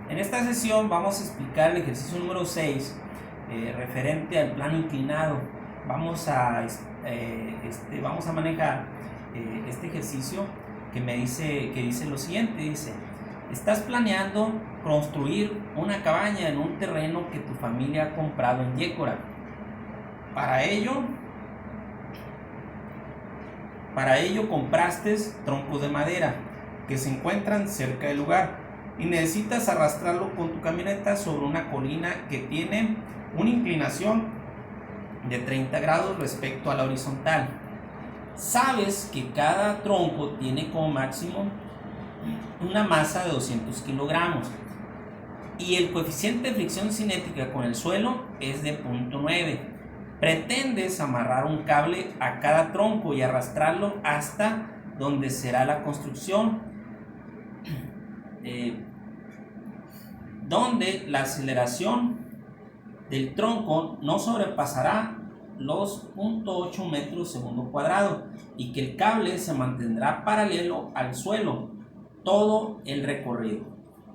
En esta sesión vamos a explicar el ejercicio número 6 referente al plano inclinado. Vamos a manejar este ejercicio que dice lo siguiente. Dice: estás planeando construir una cabaña en un terreno que tu familia ha comprado en Yécora. Para ello compraste troncos de madera que se encuentran cerca del lugar y necesitas arrastrarlo con tu camioneta sobre una colina que tiene una inclinación de 30 grados respecto a la horizontal. Sabes que cada tronco tiene como máximo una masa de 200 kilogramos y el coeficiente de fricción cinética con el suelo es de 0.9. Pretendes amarrar un cable a cada tronco y arrastrarlo hasta donde será la construcción, donde la aceleración del tronco no sobrepasará los 0.8 metros segundo cuadrado y que el cable se mantendrá paralelo al suelo todo el recorrido.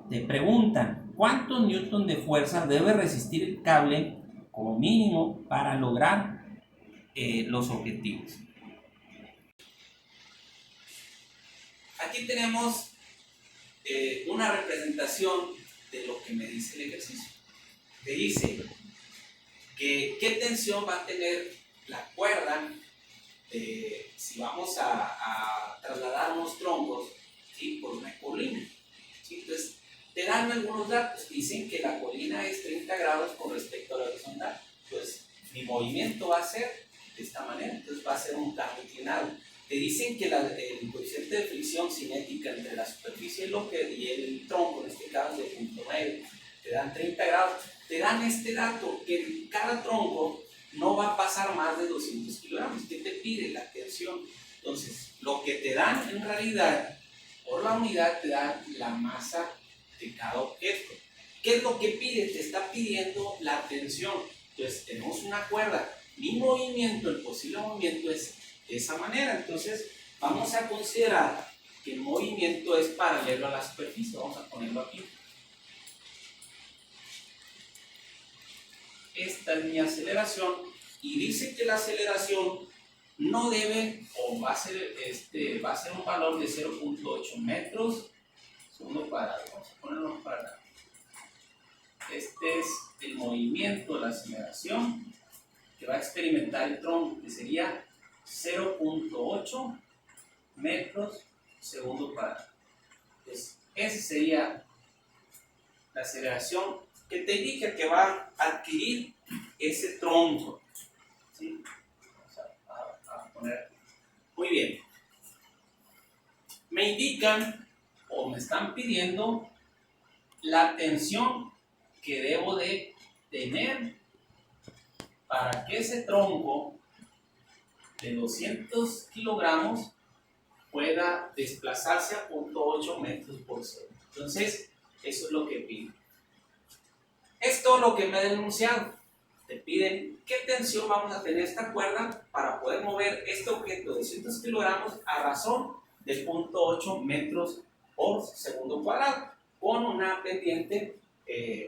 Te preguntan cuántos newton de fuerza debe resistir el cable como mínimo para lograr los objetivos. Aquí tenemos una representación de lo que me dice el ejercicio. Te dice que qué tensión va a tener la cuerda si vamos a trasladar unos troncos, ¿sí?, por una colina, ¿sí? Entonces te dan algunos datos. Dicen que la colina es 30 grados con respecto a la horizontal. Entonces mi movimiento va a ser de esta manera, entonces va a ser un plano inclinado. Te dicen que el coeficiente de fricción cinética entre la superficie y el tronco, en este caso es de 0.9, te dan 30 grados. Te dan este dato, que cada tronco no va a pasar más de 200 kilogramos. ¿Qué te pide? La tensión. Entonces, lo que te dan en realidad, por la unidad, te dan la masa de cada objeto. ¿Qué es lo que pide? Te está pidiendo la tensión. Entonces, tenemos una cuerda. Mi movimiento, el posible movimiento es de esa manera. Entonces, vamos a considerar que el movimiento es paralelo a la superficie. Vamos a ponerlo aquí. Esta es mi aceleración y dice que la aceleración no debe, o va a ser un valor de 0.8 metros segundo cuadrado. Vamos a ponerlo para acá. Este es el movimiento, la aceleración que va a experimentar el tronco, que sería 0.8 metros segundo cuadrado. Entonces, esa sería la aceleración que te indica que va a adquirir ese tronco, ¿sí? Vamos a poner. Muy bien. Me indican o me están pidiendo la tensión que debo de tener para que ese tronco de 200 kilogramos pueda desplazarse a 0.8 metros por segundo. Entonces, eso es lo que pide. Esto es lo que me ha denunciado. Te piden qué tensión vamos a tener esta cuerda para poder mover este objeto de 200 kilogramos a razón de 0.8 metros por segundo cuadrado con una pendiente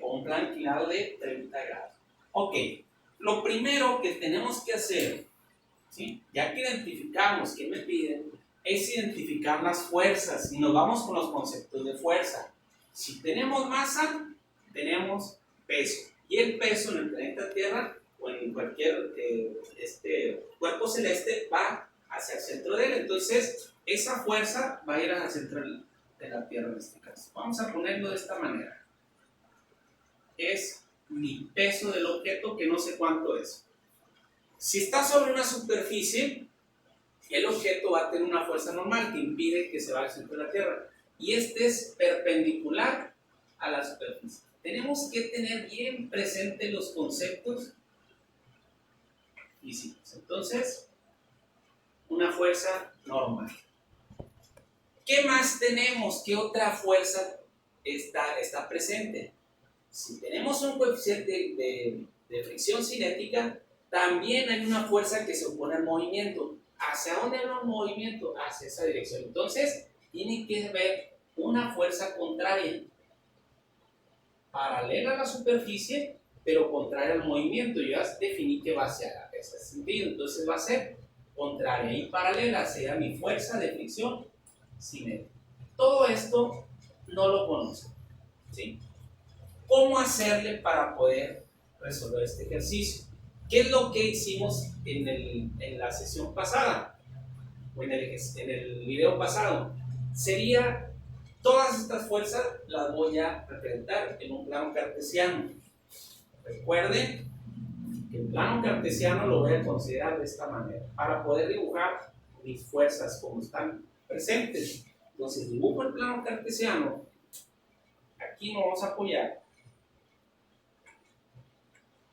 o un plano inclinado de 30 grados. Ok, lo primero que tenemos que hacer, ¿sí?, ya que identificamos qué me piden, es identificar las fuerzas y nos vamos con los conceptos de fuerza. Si tenemos masa, tenemos peso, y el peso en el planeta Tierra o en cualquier cuerpo celeste va hacia el centro de él. Entonces esa fuerza va a ir hacia el centro de la Tierra en este caso. Vamos a ponerlo de esta manera. Es mi peso del objeto, que no sé cuánto es. Si está sobre una superficie, el objeto va a tener una fuerza normal que impide que se vaya al centro de la Tierra, y este es perpendicular a la superficie. Tenemos que tener bien presentes los conceptos físicos. Entonces, una fuerza normal. ¿Qué más tenemos? ¿Qué otra fuerza está presente? Si tenemos un coeficiente de fricción cinética, también hay una fuerza que se opone al movimiento. ¿Hacia dónde va el movimiento? Hacia esa dirección. Entonces, tiene que haber una fuerza contraria. paralela a la superficie, pero contraria al movimiento. Yo ya definí que va hacia ese sentido, entonces va a ser contraria y paralela, sea mi fuerza de fricción cinética. Todo esto no lo conozco, ¿sí? ¿Cómo hacerle para poder resolver este ejercicio? ¿Qué es lo que hicimos en la sesión pasada? O en el video pasado. Sería, todas estas fuerzas las voy a representar en un plano cartesiano. Recuerden que el plano cartesiano lo voy a considerar de esta manera, para poder dibujar mis fuerzas como están presentes. Entonces dibujo el plano cartesiano, aquí nos vamos a apoyar,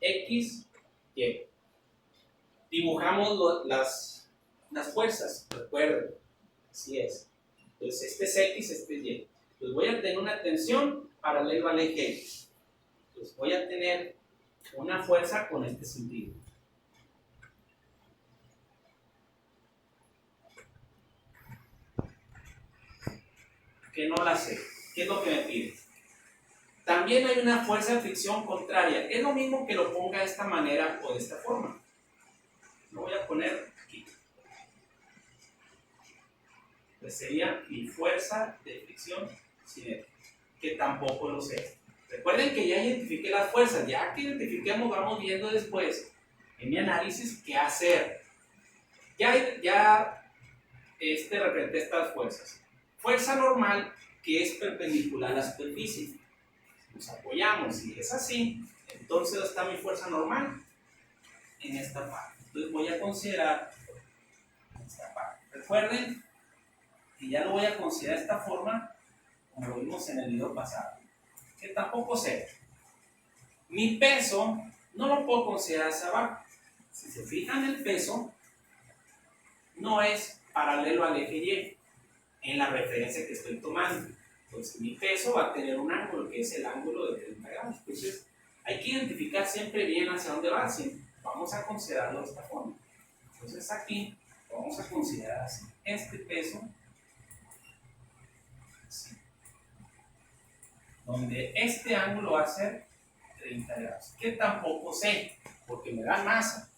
X, Y. Dibujamos las fuerzas, recuerden, así es. Entonces este es X, este es Y. Entonces voy a tener una tensión paralela al eje X. Entonces voy a tener una fuerza con este sentido. Que no la sé. ¿Qué es lo que me pide? También hay una fuerza de fricción contraria. Es lo mismo que lo ponga de esta manera o de esta forma. Lo voy a poner aquí. Pues sería mi fuerza de fricción cinética, que tampoco lo sé. Recuerden que ya identifiqué las fuerzas. Ya que identifiquemos, vamos viendo después en mi análisis qué hacer. Ya representé estas fuerzas. Fuerza normal, que es perpendicular a la superficie. Nos apoyamos, y es así, entonces está mi fuerza normal en esta parte. Entonces voy a considerar esta parte. Recuerden que ya lo voy a considerar de esta forma, como lo vimos en el video pasado, que tampoco sé. Mi peso no lo puedo considerar hacia abajo. Si se fijan, el peso no es paralelo al eje Y en la referencia que estoy tomando. Entonces mi peso va a tener un ángulo que es el ángulo de 30 grados. Entonces hay que identificar siempre bien hacia dónde va. ¿Sí? Vamos a considerarlo de esta forma. Entonces aquí vamos a considerar así. Este peso, así, donde este ángulo va a ser 30 grados, que tampoco sé, porque me da masa.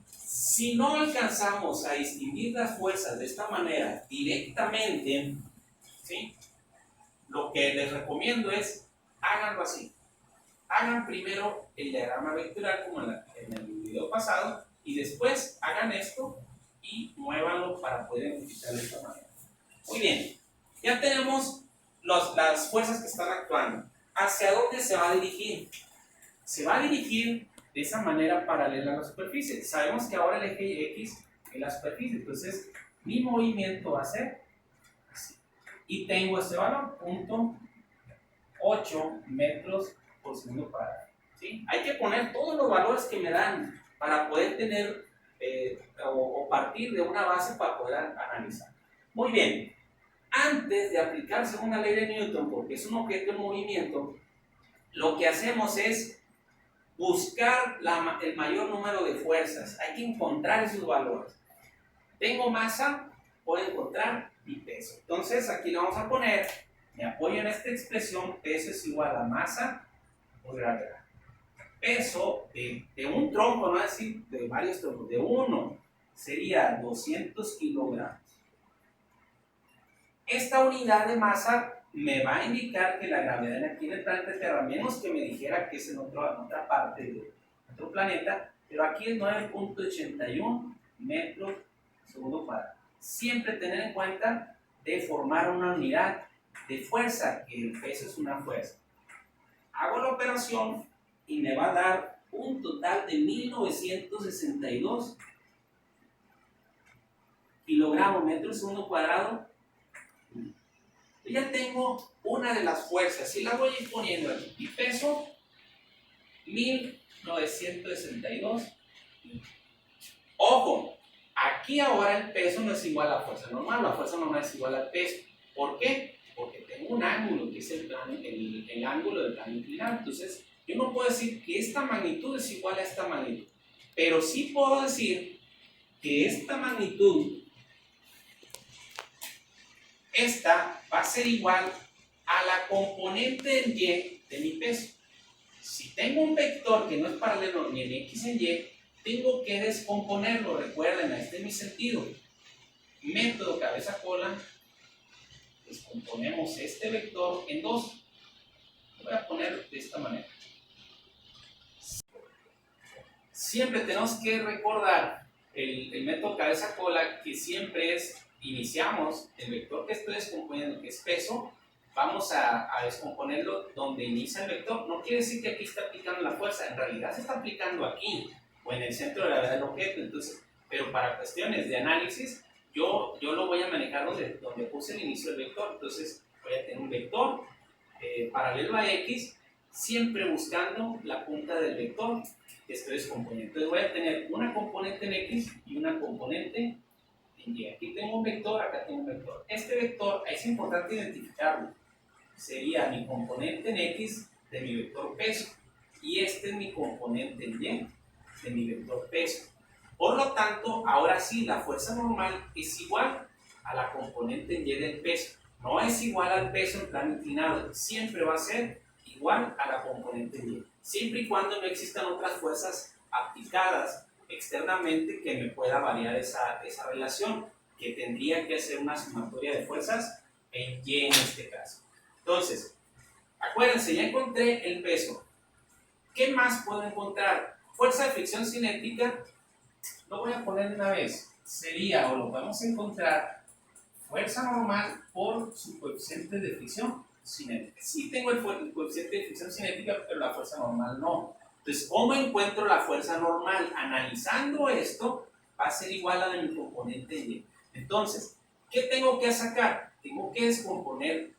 Si no alcanzamos a distinguir las fuerzas de esta manera directamente, ¿sí? Lo que les recomiendo es, háganlo así. Hagan primero el diagrama vectorial como en el video pasado, y después hagan esto y muévanlo para poder identificar de esta manera. Muy bien, ya tenemos las fuerzas que están actuando. ¿Hacia dónde se va a dirigir? Se va a dirigir de esa manera paralela a la superficie. Sabemos que ahora el eje X es la superficie, entonces mi movimiento va a ser así. Y tengo este valor, 0.8 metros por segundo cuadrado. ¿Sí? Hay que poner todos los valores que me dan para poder tener o partir de una base para poder analizar. Muy bien, antes de aplicarse una ley de Newton, porque es un objeto en movimiento, lo que hacemos es buscar el mayor número de fuerzas. Hay que encontrar esos valores. Tengo masa, puedo encontrar mi peso. Entonces aquí le vamos a poner, me apoyo en esta expresión, peso es igual a masa por gravedad. Peso de un tronco, no es decir de varios troncos, de uno, sería 200 kilogramos. Esta unidad de masa me va a indicar que la gravedad aquí en el planeta Tierra, menos que me dijera que es en otra parte de otro planeta, pero aquí es 9.81 metros segundo cuadrado. Siempre tener en cuenta de formar una unidad de fuerza, que el peso es una fuerza. Hago la operación y me va a dar un total de 1962 kilogramos metro segundo cuadrado. Yo ya tengo una de las fuerzas y la voy a ir poniendo aquí. Y peso 1962. Ojo, aquí ahora el peso no es igual a la fuerza normal. La fuerza normal es igual al peso. ¿Por qué? Porque tengo un ángulo que es el ángulo del plano inclinado. Entonces, yo no puedo decir que esta magnitud es igual a esta magnitud. Pero sí puedo decir que esta magnitud, esta va a ser igual a la componente en Y de mi peso. Si tengo un vector que no es paralelo ni en X en Y, tengo que descomponerlo. Recuerden, este es mi sentido. Método cabeza-cola, descomponemos este vector en dos. Lo voy a poner de esta manera. Siempre tenemos que recordar el método cabeza-cola, que siempre es, iniciamos el vector que estoy descomponiendo, que es peso, vamos a descomponerlo donde inicia el vector. No quiere decir que aquí está aplicando la fuerza, en realidad se está aplicando aquí, o en el centro de gravedad del objeto. Entonces, pero para cuestiones de análisis, yo lo voy a manejar donde puse el inicio del vector. Entonces, voy a tener un vector paralelo a X, siempre buscando la punta del vector que estoy descomponiendo. Entonces voy a tener una componente en X y una componente en Y. Aquí tengo un vector, acá tengo un vector. Este vector es importante identificarlo. Sería mi componente en X de mi vector peso, y este es mi componente en Y de mi vector peso. Por lo tanto, ahora sí, la fuerza normal es igual a la componente en Y del peso. No es igual al peso en plano inclinado, siempre va a ser igual a la componente en Y, siempre y cuando no existan otras fuerzas aplicadas externamente que me pueda variar esa relación, que tendría que ser una sumatoria de fuerzas en Y en este caso. Entonces, acuérdense, ya encontré el peso. ¿Qué más puedo encontrar? Fuerza de fricción cinética, lo voy a poner de una vez. Sería, o lo podemos encontrar, fuerza normal por su coeficiente de fricción cinética. Sí tengo el coeficiente de fricción cinética, pero la fuerza normal no. Entonces, ¿cómo encuentro la fuerza normal? Analizando esto, va a ser igual a la de mi componente Y. Entonces, ¿qué tengo que sacar? Tengo que descomponer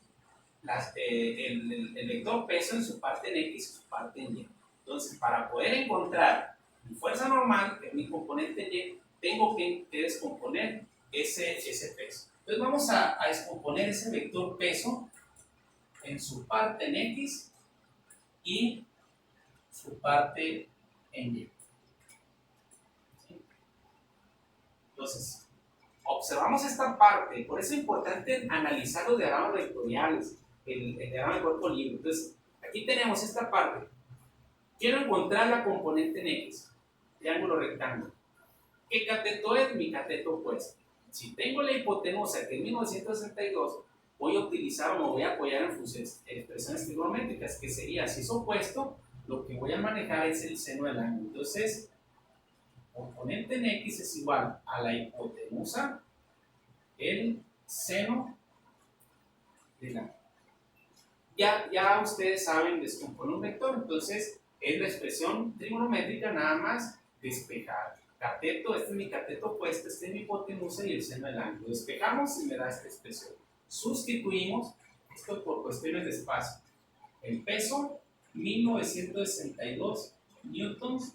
el vector peso en su parte en X y su parte en Y. Entonces, para poder encontrar mi fuerza normal, que es mi componente en Y, tengo que descomponer ese peso. Entonces vamos a descomponer ese vector peso en su parte en X y su parte en Y. Entonces, observamos esta parte. Por eso es importante analizar los diagramas vectoriales, el diagrama de cuerpo libre. Entonces, aquí tenemos esta parte. Quiero encontrar la componente en X, triángulo rectángulo. ¿Qué cateto es? Mi cateto opuesto. Si tengo la hipotenusa, que es 1962, voy a utilizar o me voy a apoyar en expresiones trigonométricas, que sería, si es opuesto, lo que voy a manejar es el seno del ángulo. Entonces, componente en X es igual a la hipotenusa, el seno del ángulo. Ya ustedes saben descomponer un vector, entonces es la expresión trigonométrica nada más despejada. Cateto, este es mi cateto opuesto, este es mi hipotenusa y el seno del ángulo. Despejamos y me da esta expresión. Sustituimos esto por cuestiones de espacio. El peso, 1962 newtons,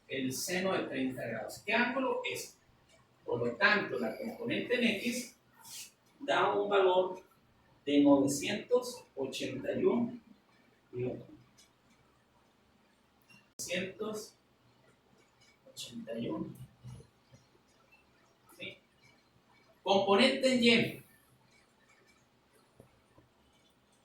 el seno de 30 grados. ¿Qué ángulo es? Por lo tanto, la componente en X da un valor de 981 newtons. 981. ¿Sí? Componente en Y.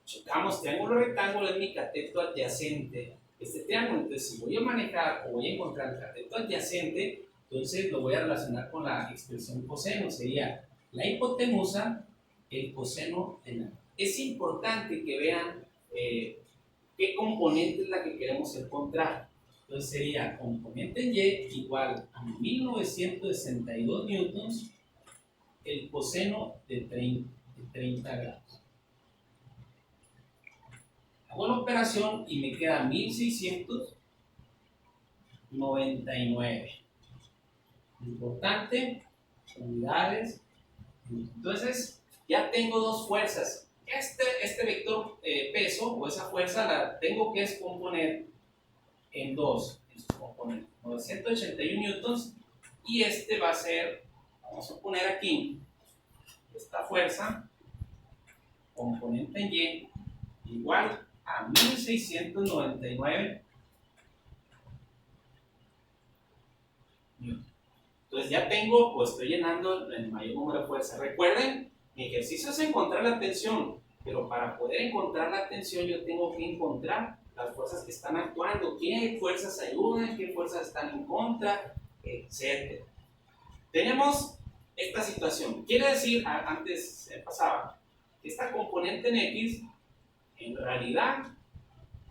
Checamos, triángulo rectángulo es mi cateto adyacente. Este triángulo, entonces si voy a manejar o voy a encontrar el cateto adyacente, entonces lo voy a relacionar con la expresión coseno. Sería la hipotenusa, el coseno del ángulo. Es importante que vean qué componente es la que queremos encontrar. Entonces sería componente en Y igual a 1962 newtons, el coseno de 30 grados. Hago la operación y me queda 1699. Importante, unidades. Entonces, ya tengo dos fuerzas. Este vector peso o esa fuerza la tengo que descomponer en dos. En sus componentes. 981 newtons. Y este va a ser, vamos a poner aquí, esta fuerza, componente en Y, igual a 1699 newtons. Entonces ya tengo, o estoy llenando el mayor número de fuerzas. Recuerden, mi ejercicio es encontrar la tensión. Pero para poder encontrar la tensión, yo tengo que encontrar las fuerzas que están actuando, qué fuerzas ayudan, qué fuerzas están en contra, etc. Tenemos esta situación. Quiere decir, antes pasaba, que esta componente en X en realidad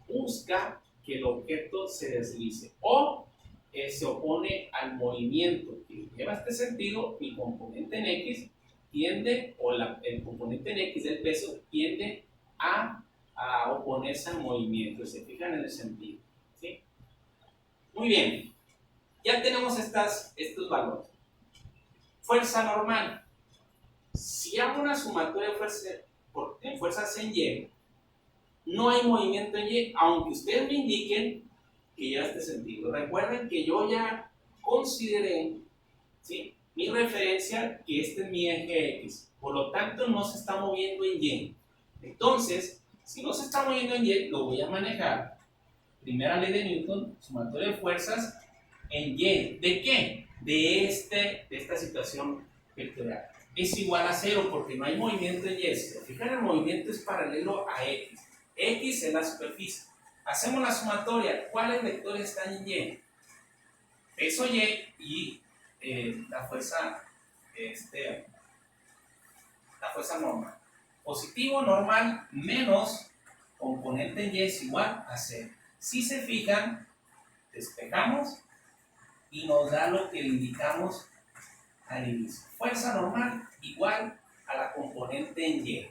busca que el objeto se deslice o se opone al movimiento que lleva este sentido. Mi componente en X tiende, o el componente en X del peso tiende a oponerse al movimiento. Se fijan en el sentido, ¿sí? Muy bien, ya tenemos estos valores. Fuerza normal. Si hago una sumatoria en fuerzas en Y, no hay movimiento en Y, aunque ustedes me indiquen que lleva este sentido. Recuerden que yo ya consideré, ¿sí?, mi referencia, que este es mi eje X. Por lo tanto, no se está moviendo en Y. Entonces, si no se está moviendo en Y, lo voy a manejar. Primera ley de Newton, sumatoria de fuerzas en Y. ¿De qué? De esta situación vectorial. Es igual a 0 porque no hay movimiento en Y. Si se fijan, el movimiento es paralelo a X. X es la superficie. Hacemos la sumatoria. ¿Cuáles vectores están en Y? Peso Y y la fuerza normal. Positivo normal menos componente en Y es igual a 0. Si se fijan, despejamos y nos da lo que le indicamos al inicio. Fuerza normal igual a la componente en Y.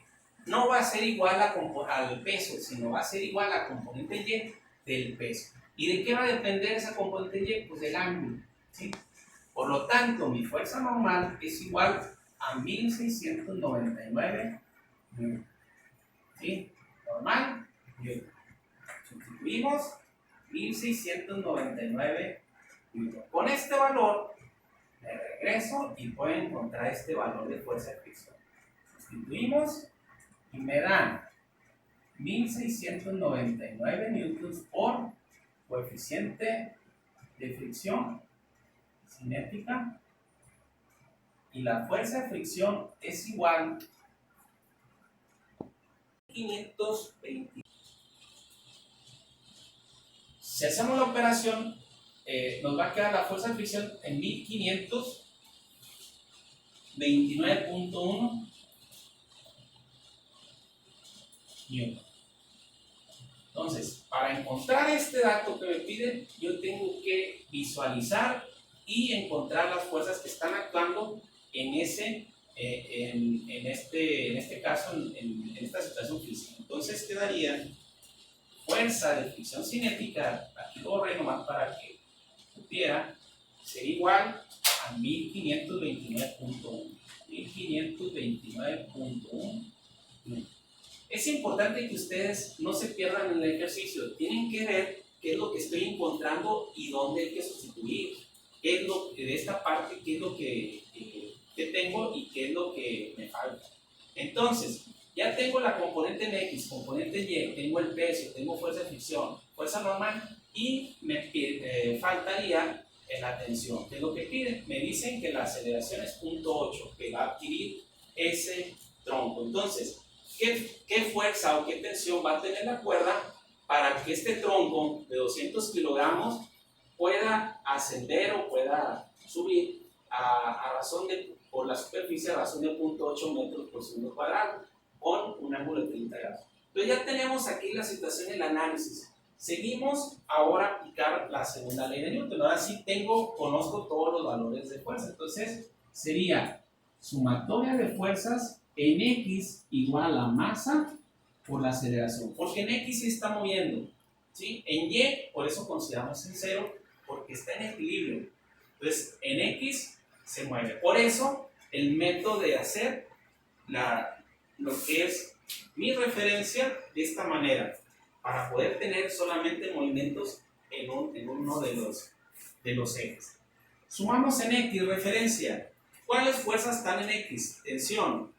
No va a ser igual al peso, sino va a ser igual a la componente en Y del peso. ¿Y de qué va a depender esa componente en Y? Pues del ángulo, ¿sí? Por lo tanto, mi fuerza normal es igual a 1699 newton. ¿Sí? Normal, newton. Sustituimos 1699 newton. Con este valor, me regreso y puedo encontrar este valor de fuerza de fricción. Sustituimos y me dan 1699 newtons por coeficiente de fricción cinética, y la fuerza de fricción es igual a 520. Si hacemos la operación, nos va a quedar la fuerza de fricción en 1529.1 newton. Entonces, para encontrar este dato que me piden, yo tengo que visualizar y encontrar las fuerzas que están actuando en este caso, en esta situación física. Entonces quedaría fuerza de fricción cinética, aquí lo borré nomás para que supiera, sería igual a 1529.1. 1529.1. Es importante que ustedes no se pierdan en el ejercicio. Tienen que ver qué es lo que estoy encontrando y dónde hay que sustituir. Qué es lo de esta parte, qué es lo que tengo y qué es lo que me falta. Entonces, ya tengo la componente en X, componente en Y, tengo el peso, tengo fuerza de fricción, fuerza normal, y me faltaría la tensión. ¿Qué es lo que piden? Me dicen que la aceleración es 0.8, que va a adquirir ese tronco. Entonces, ¿qué fuerza o qué tensión va a tener la cuerda para que este tronco de 200 kilogramos pueda ascender o pueda subir por la superficie a razón de 0.8 metros por segundo cuadrado con un ángulo de 30 grados? Entonces ya tenemos aquí la situación del análisis. Seguimos ahora a aplicar la segunda ley de Newton. Ahora sí conozco todos los valores de fuerza. Entonces sería sumatoria de fuerzas en X igual a la masa por la aceleración, porque en X se está moviendo, ¿sí? En Y, por eso consideramos en 0, porque está en equilibrio. Entonces, en X se mueve. Por eso, el método de hacer lo que es mi referencia de esta manera, para poder tener solamente movimientos en uno de los ejes. Sumamos en X, referencia. ¿Cuáles fuerzas están en X? Tensión,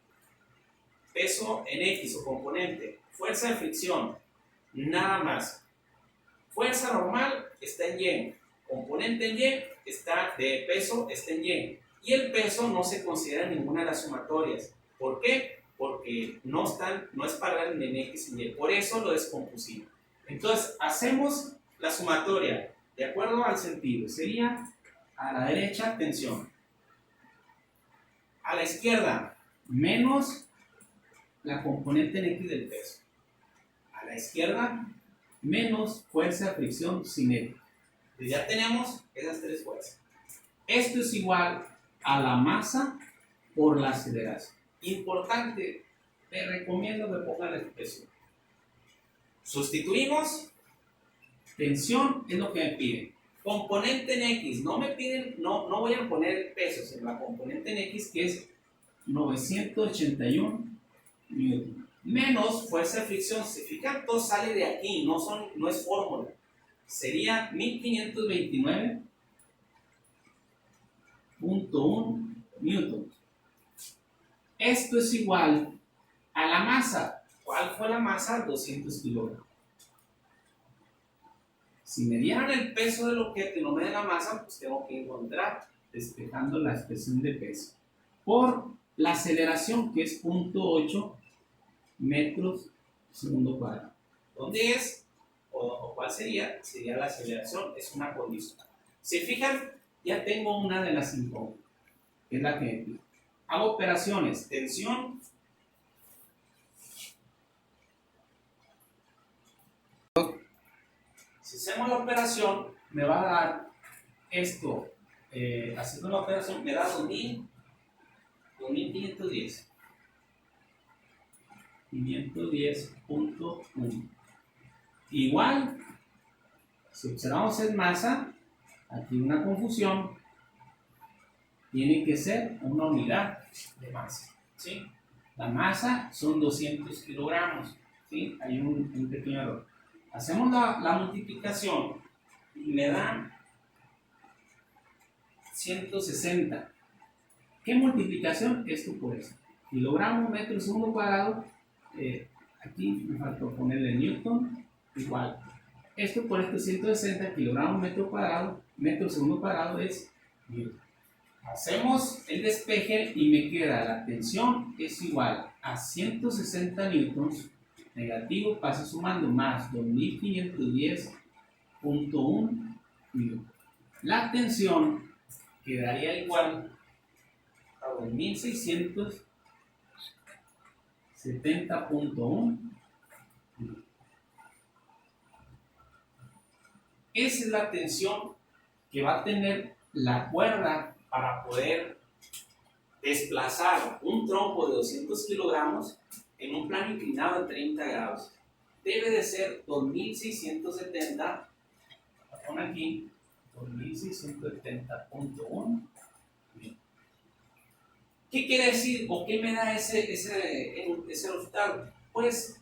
peso en X o componente, fuerza de fricción, nada más. Fuerza normal está en Y, componente en Y está de peso está en Y, y el peso no se considera en ninguna de las sumatorias. ¿Por qué? porque no es paralelo ni en X ni en Y, por eso lo descompusimos. Entonces, hacemos la sumatoria de acuerdo al sentido. Sería a la derecha tensión, a la izquierda menos la componente en X del peso, a la izquierda menos fuerza de fricción cinética. Entonces ya tenemos esas tres fuerzas. Esto es igual a la masa por la aceleración. Importante, te recomiendo que pongan la expresión. Sustituimos, tensión es lo que me piden. Componente en X, no me piden, no voy a poner pesos en la componente en X, que es 981 newton. Menos fuerza de fricción, si fijan, todo sale de aquí, no es fórmula. Sería 1529.1 newton. Esto es igual a la masa. ¿Cuál fue la masa? 200 kilogramos. Si me dieran el peso del objeto y no me den la masa, pues tengo que encontrar, despejando la expresión de peso, por la aceleración, que es 0.8 metros segundo cuadrado. ¿Dónde es? ¿O cuál sería? Sería la aceleración, es una condición. Si fijan, ya tengo una de las incógnitas, que es la que me pide. Hago operaciones, tensión, si hacemos la operación, me va a dar esto, haciendo la operación, me da 2510. 510.1. Igual, si observamos en masa, aquí una confusión, tiene que ser una unidad de masa, ¿sí? La masa son 200 kilogramos, ¿sí? Hay un pequeño error. Hacemos la multiplicación y me da 160. ¿Qué multiplicación? Esto por eso. Kilogramo, metro segundo cuadrado. Aquí me faltó ponerle newton, igual. Esto por esto 160 kilogramos metro cuadrado, metro segundo cuadrado es newton. Hacemos el despeje y me queda la tensión es igual a 160 newtons, negativo pasa sumando, más 2510.1 newton. La tensión quedaría igual a 2670.1. Esa es la tensión que va a tener la cuerda para poder desplazar un tronco de 200 kilogramos en un plano inclinado de 30 grados. Debe de ser 2670, pon aquí, 2670.1. ¿Qué quiere decir o qué me da ese resultado? Pues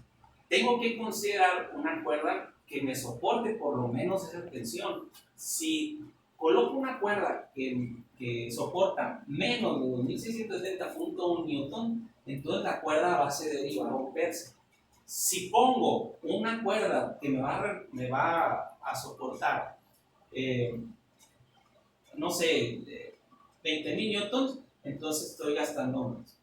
tengo que considerar una cuerda que me soporte por lo menos esa tensión. Si coloco una cuerda que soporta menos de 2670.1 newton, entonces la cuerda va a romperse. Si pongo una cuerda que me va a soportar, no sé, 20.000 newtons, entonces estoy gastando más.